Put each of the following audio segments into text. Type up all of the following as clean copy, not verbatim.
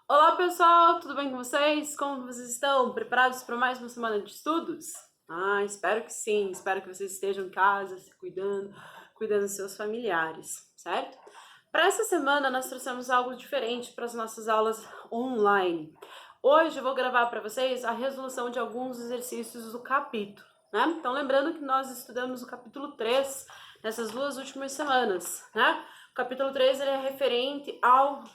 Olá pessoal, tudo bem com vocês? Como vocês estão? Preparados para mais uma semana de estudos? Espero que sim, espero que vocês estejam em casa, se cuidando dos seus familiares, certo? Para essa semana nós trouxemos algo diferente para as nossas aulas online. Hoje eu vou gravar para vocês a resolução de alguns exercícios do capítulo, né? Então lembrando que nós estudamos o capítulo 3 nessas duas últimas semanas, né? O capítulo 3 ele é referente aos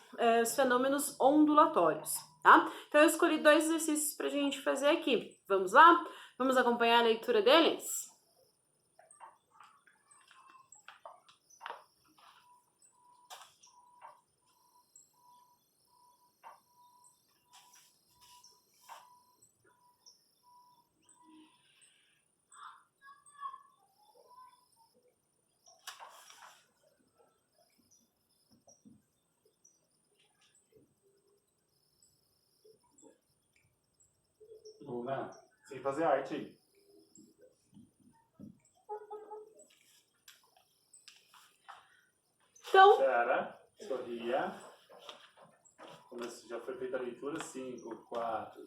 fenômenos ondulatórios, tá? Então eu escolhi dois exercícios para a gente fazer aqui. Vamos lá? Vamos acompanhar a leitura deles? Luna, sem fazer arte aí. Então, Espera, sorria. Já foi feita a leitura, 5, 4.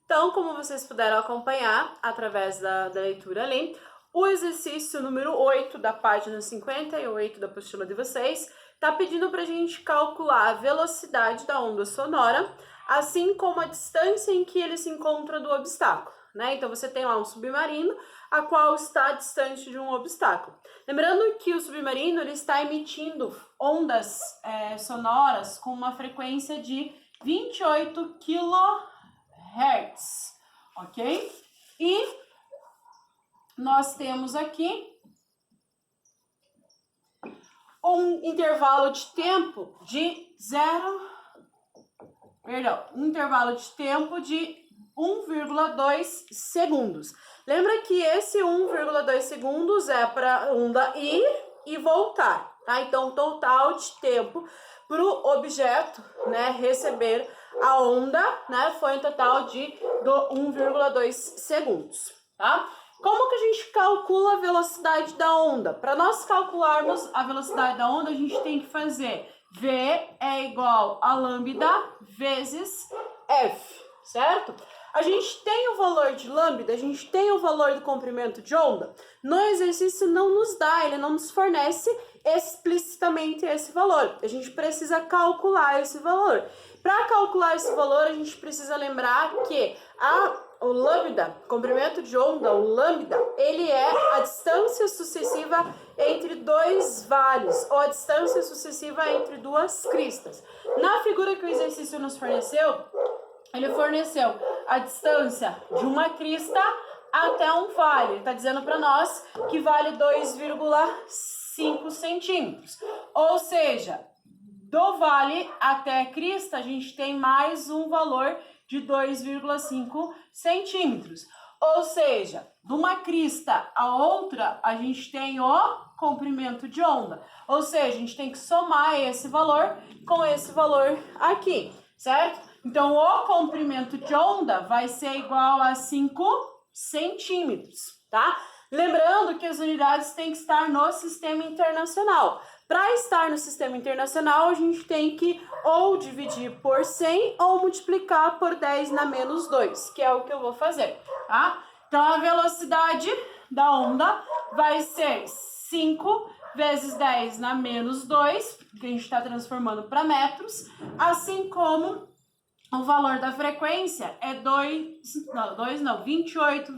Então, como vocês puderam acompanhar através da leitura ali, o exercício número 8 da página 58 da apostila de vocês está pedindo para a gente calcular a velocidade da onda sonora, assim como a distância em que ele se encontra do obstáculo, né? Então, você tem lá um submarino, a qual está distante de um obstáculo. Lembrando que o submarino ele está emitindo ondas sonoras com uma frequência de 28 kHz, ok? E nós temos aqui um intervalo de tempo de 1,2 segundos. Lembra que esse 1,2 segundos é para a onda ir e voltar, tá? Então, o total de tempo para o objeto, né, receber a onda, né, foi um total de 1,2 segundos, tá? Como que a gente calcula a velocidade da onda? Para nós calcularmos a velocidade da onda, a gente tem que fazer V é igual a lambda vezes F, certo? A gente tem o valor de lambda, a gente tem o valor do comprimento de onda. No exercício não nos dá, ele não nos fornece explicitamente esse valor. A gente precisa calcular esse valor. Para calcular esse valor, a gente precisa lembrar que o lambda, comprimento de onda, o lambda, ele é a distância sucessiva entre dois vales, ou a distância sucessiva entre duas cristas. Na figura que o exercício nos forneceu, ele forneceu a distância de uma crista até um vale. Ele está dizendo para nós que vale 2,5 centímetros. Ou seja, do vale até a crista, a gente tem mais um valor de 2,5 centímetros. Ou seja, de uma crista a outra, a gente tem o comprimento de onda. Ou seja, a gente tem que somar esse valor com esse valor aqui, certo? Então, o comprimento de onda vai ser igual a 5 centímetros, tá? Lembrando que as unidades têm que estar no sistema internacional. Para estar no sistema internacional, a gente tem que ou dividir por 100 ou multiplicar por 10 na menos 2, que é o que eu vou fazer, tá? Então, a velocidade da onda vai ser 5 vezes 10 na menos 2, que a gente está transformando para metros, assim como o valor da frequência é 28,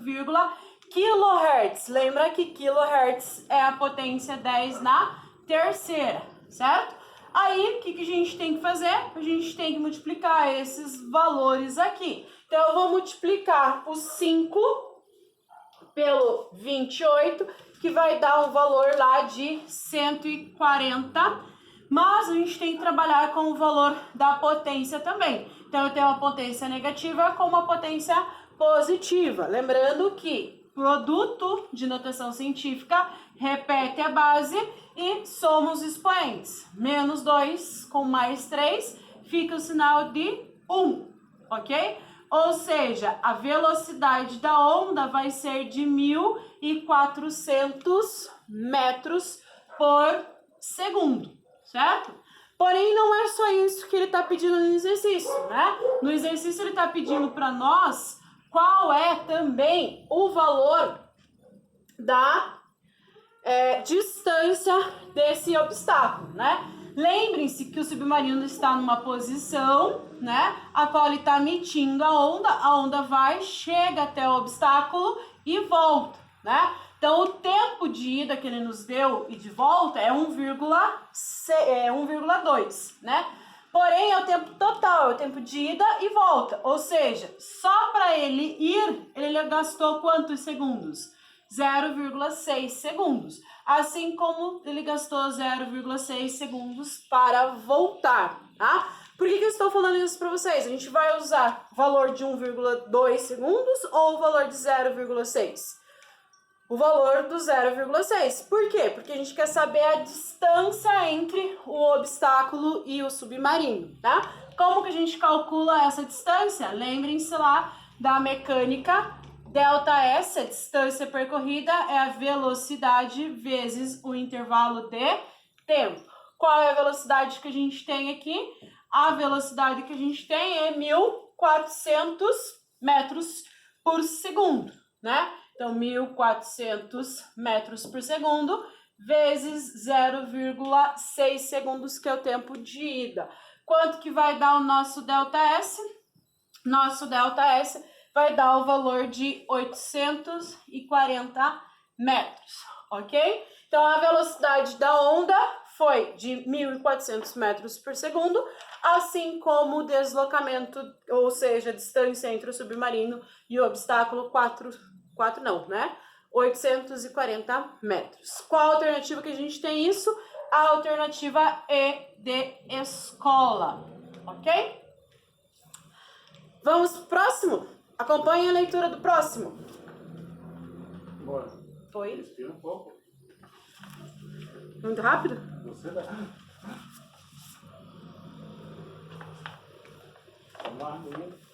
kHz. Lembra que kHz é a potência 10 na terceira, certo? Aí, o que a gente tem que fazer? A gente tem que multiplicar esses valores aqui. Então, eu vou multiplicar o 5 pelo 28, que vai dar um valor lá de 140, mas a gente tem que trabalhar com o valor da potência também. Então, eu tenho uma potência negativa com uma potência positiva. Lembrando que produto de notação científica repete a base e soma os expoentes. Menos 2 com mais 3 fica o sinal de 1, ok? Ou seja, a velocidade da onda vai ser de 1.400 metros por segundo, certo? Porém, não é só isso que ele está pedindo no exercício, né? No exercício ele está pedindo para nós qual é também o valor da distância desse obstáculo, né? Lembrem-se que o submarino está numa posição, né, a qual ele está emitindo a onda vai, chega até o obstáculo e volta, né? Então, o tempo de ida que ele nos deu e de volta é 1,2, né? Porém, é o tempo total, é o tempo de ida e volta. Ou seja, só para ele ir, ele gastou quantos segundos? 0,6 segundos. Assim como ele gastou 0,6 segundos para voltar, tá? Por que eu estou falando isso para vocês? A gente vai usar o valor de 1,2 segundos ou o valor de 0,6? O valor do 0,6. Por quê? Porque a gente quer saber a distância entre o obstáculo e o submarino, tá? Como que a gente calcula essa distância? Lembrem-se lá da mecânica ΔS, a distância percorrida, é a velocidade vezes o intervalo de tempo. Qual é a velocidade que a gente tem aqui? A velocidade que a gente tem é 1.400 metros por segundo, né? Então, 1.400 metros por segundo vezes 0,6 segundos, que é o tempo de ida. Quanto que vai dar o nosso ΔS? Nosso ΔS vai dar o valor de 840 metros, ok? Então, a velocidade da onda foi de 1.400 metros por segundo, assim como o deslocamento, ou seja, a distância entre o submarino e o obstáculo, 840 metros. Qual a alternativa que a gente tem isso? A alternativa E de escola, ok? Vamos pro próximo? Acompanhe a leitura do próximo. Bora. Oi? Respira um pouco. Muito rápido? Você dá. Vamos lá, menino.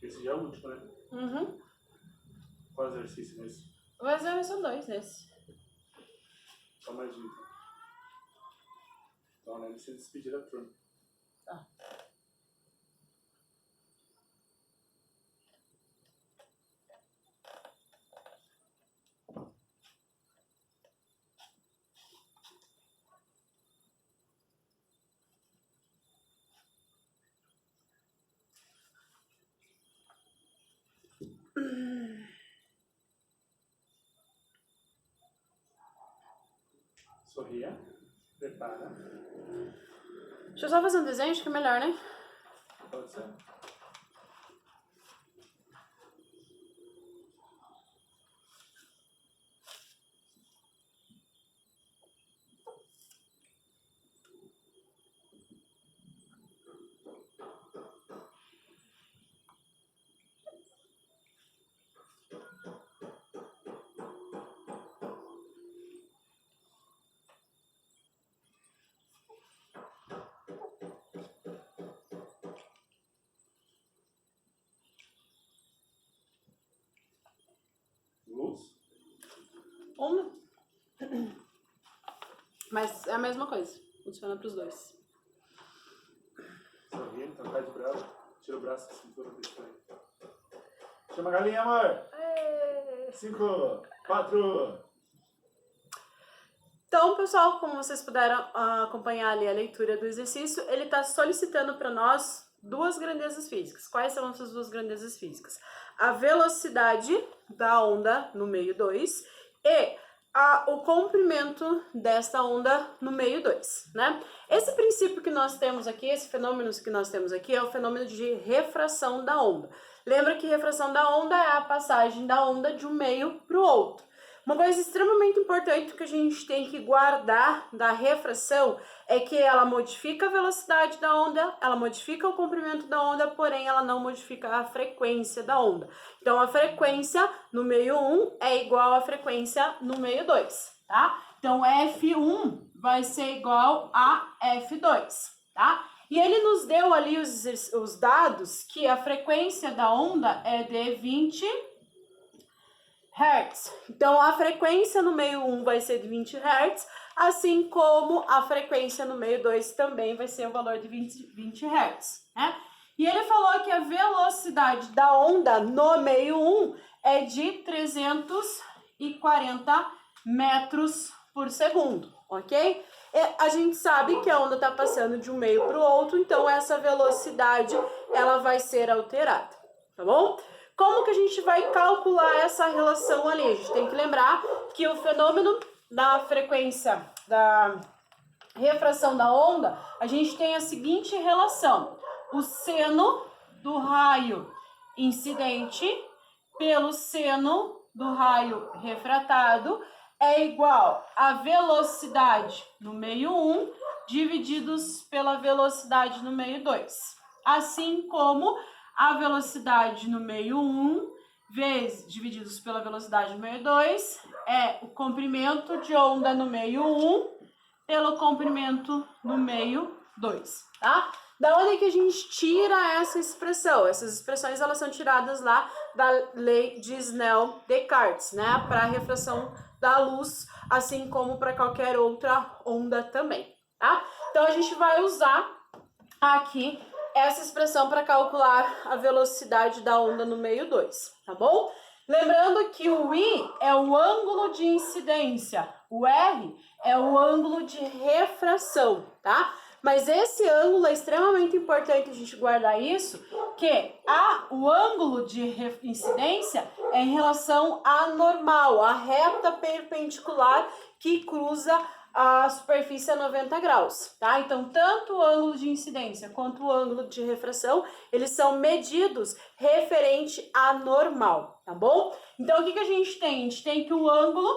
Esse já é o último, né? Uhum. Qual exercício nesse? Vai ser só 2 nesse. Só mais um. Então, né? Se despedir da turma. Tá. Sorria. Prepara. Deixa eu só fazer um desenho, acho que é melhor, né? Pode ser. Luz. Onda. Mas é a mesma coisa. Funciona para os dois. Sorria, então cai de braço. Tira o braço da cintura desse aí. Chama a galinha, amor. 5, 4. Então, pessoal, como vocês puderam acompanhar ali a leitura do exercício, ele está solicitando para nós duas grandezas físicas. Quais são essas duas grandezas físicas? A velocidade da onda no meio 2 e o comprimento dessa onda no meio 2, né? Esse princípio que nós temos aqui, esse fenômeno que nós temos aqui é o fenômeno de refração da onda. Lembra que refração da onda é a passagem da onda de um meio para o outro. Uma coisa extremamente importante que a gente tem que guardar da refração é que ela modifica a velocidade da onda, ela modifica o comprimento da onda, porém ela não modifica a frequência da onda. Então, a frequência no meio 1 é igual à frequência no meio 2, tá? Então, F1 vai ser igual a F2, tá? E ele nos deu ali os dados que a frequência da onda é de 20 Hz. Então, a frequência no meio 1 vai ser de 20 Hz, assim como a frequência no meio 2 também vai ser o valor de 20 Hz, né? E ele falou que a velocidade da onda no meio 1 é de 340 metros por segundo, ok? A gente sabe que a onda está passando de um meio para o outro, então essa velocidade ela vai ser alterada, tá bom? Como que a gente vai calcular essa relação ali? A gente tem que lembrar que o fenômeno da frequência da refração da onda, a gente tem a seguinte relação: o seno do raio incidente pelo seno do raio refratado é igual a velocidade no meio 1 divididos pela velocidade no meio 2. Assim como a velocidade no meio 1 vezes divididos pela velocidade no meio 2 é o comprimento de onda no meio 1 pelo comprimento no meio 2, tá? Da onde é que a gente tira essa expressão? Essas expressões elas são tiradas lá da lei de Snell-Descartes, né? Para a refração da luz, assim como para qualquer outra onda também, tá? Então a gente vai usar aqui essa expressão para calcular a velocidade da onda no meio 2, tá bom? Lembrando que o I é o ângulo de incidência, o R é o ângulo de refração, tá? Mas esse ângulo é extremamente importante a gente guardar isso, que o ângulo de incidência é em relação à normal, a reta perpendicular que cruza a superfície a 90 graus, tá? Então, tanto o ângulo de incidência quanto o ângulo de refração, eles são medidos referente à normal, tá bom? Então, o que a gente tem? A gente tem que o ângulo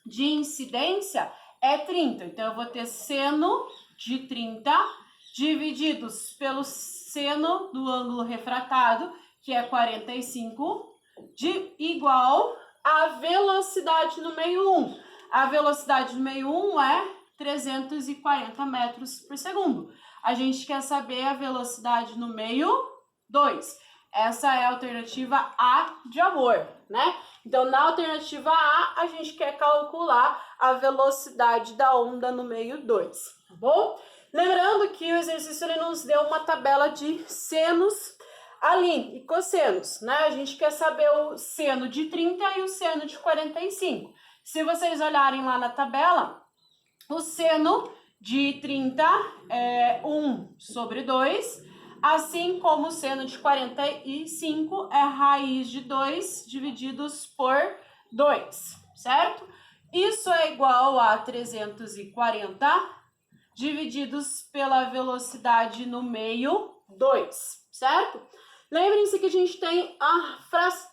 de incidência é 30. Então, eu vou ter seno de 30 divididos pelo seno do ângulo refratado, que é 45, igual a velocidade no meio 1. A velocidade no meio 1 é 340 metros por segundo. A gente quer saber a velocidade no meio 2. Essa é a alternativa A de amor, né? Então, na alternativa A, a gente quer calcular a velocidade da onda no meio 2, tá bom? Lembrando que o exercício ele nos deu uma tabela de senos ali e cossenos, né? A gente quer saber o seno de 30 e o seno de 45. Se vocês olharem lá na tabela, o seno de 30 é 1 sobre 2, assim como o seno de 45 é raiz de 2 divididos por 2, certo? Isso é igual a 340 divididos pela velocidade no meio 2, certo? Lembrem-se que a gente tem a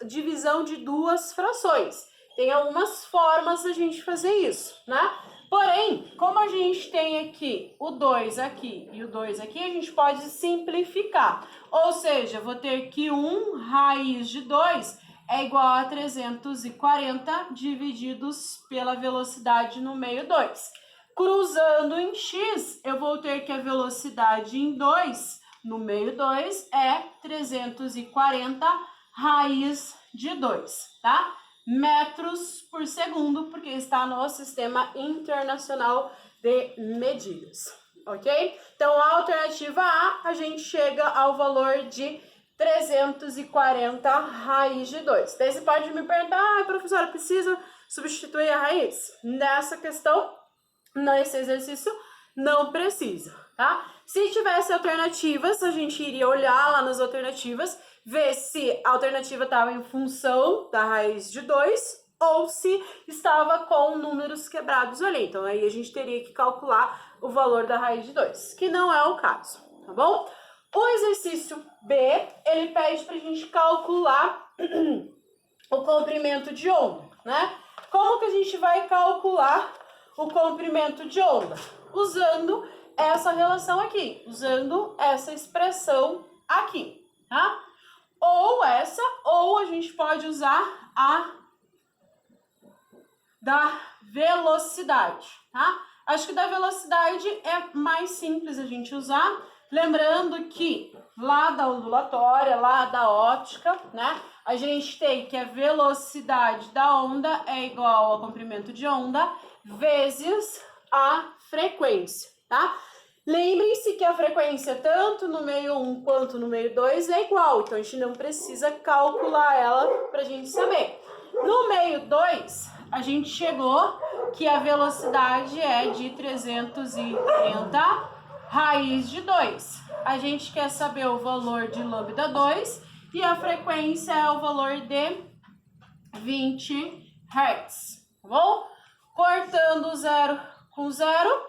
divisão de duas frações. Tem algumas formas da gente fazer isso, né? Porém, como a gente tem aqui o 2 aqui e o 2 aqui, a gente pode simplificar. Ou seja, vou ter que 1 raiz de 2 é igual a 340 divididos pela velocidade no meio 2. Cruzando em x, eu vou ter que a velocidade em 2 no meio 2 é 340 raiz de 2, tá? Metros por segundo, porque está no Sistema Internacional de Medidas, ok? Então, a alternativa A, a gente chega ao valor de 340 raiz de 2. Daí você pode me perguntar, professora, precisa substituir a raiz? Nessa questão, nesse exercício, não precisa, tá? Se tivesse alternativas, a gente iria olhar lá nas alternativas, ver se a alternativa estava em função da raiz de 2 ou se estava com números quebrados ali. Então, aí a gente teria que calcular o valor da raiz de 2, que não é o caso, tá bom? O exercício B, ele pede para a gente calcular o comprimento de onda, né? Como que a gente vai calcular o comprimento de onda? Usando essa relação aqui, usando essa expressão aqui, tá? Ou essa, ou a gente pode usar a da velocidade, tá? Acho que da velocidade é mais simples a gente usar, lembrando que lá da ondulatória, lá da óptica, né? A gente tem que a velocidade da onda é igual ao comprimento de onda vezes a frequência, tá? Lembrem-se que a frequência tanto no meio 1 quanto no meio 2 é igual, então a gente não precisa calcular ela para a gente saber. No meio 2, a gente chegou que a velocidade é de 330 raiz de 2. A gente quer saber o valor de lambda 2 e a frequência é o valor de 20 Hz, tá bom? Cortando 0 com 0,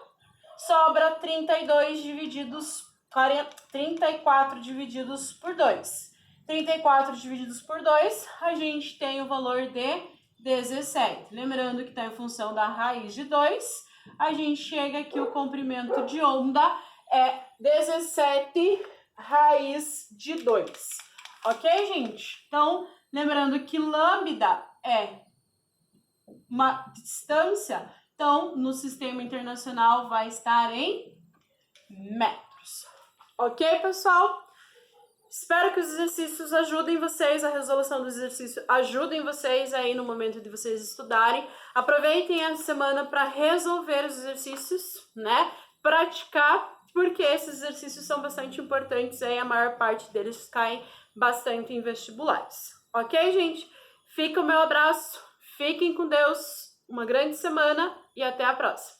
sobra 34 divididos por 2. 34 divididos por 2, a gente tem o valor de 17. Lembrando que está em função da raiz de 2, a gente chega que o comprimento de onda é 17 raiz de 2. Ok, gente? Então, lembrando que lambda é uma distância, então, no sistema internacional vai estar em metros. Ok, pessoal? Espero que os exercícios ajudem vocês, a resolução do exercício ajudem vocês aí no momento de vocês estudarem. Aproveitem a semana para resolver os exercícios, né? Praticar, porque esses exercícios são bastante importantes aí, a maior parte deles caem bastante em vestibulares. Ok, gente? Fica o meu abraço, fiquem com Deus, uma grande semana e até a próxima.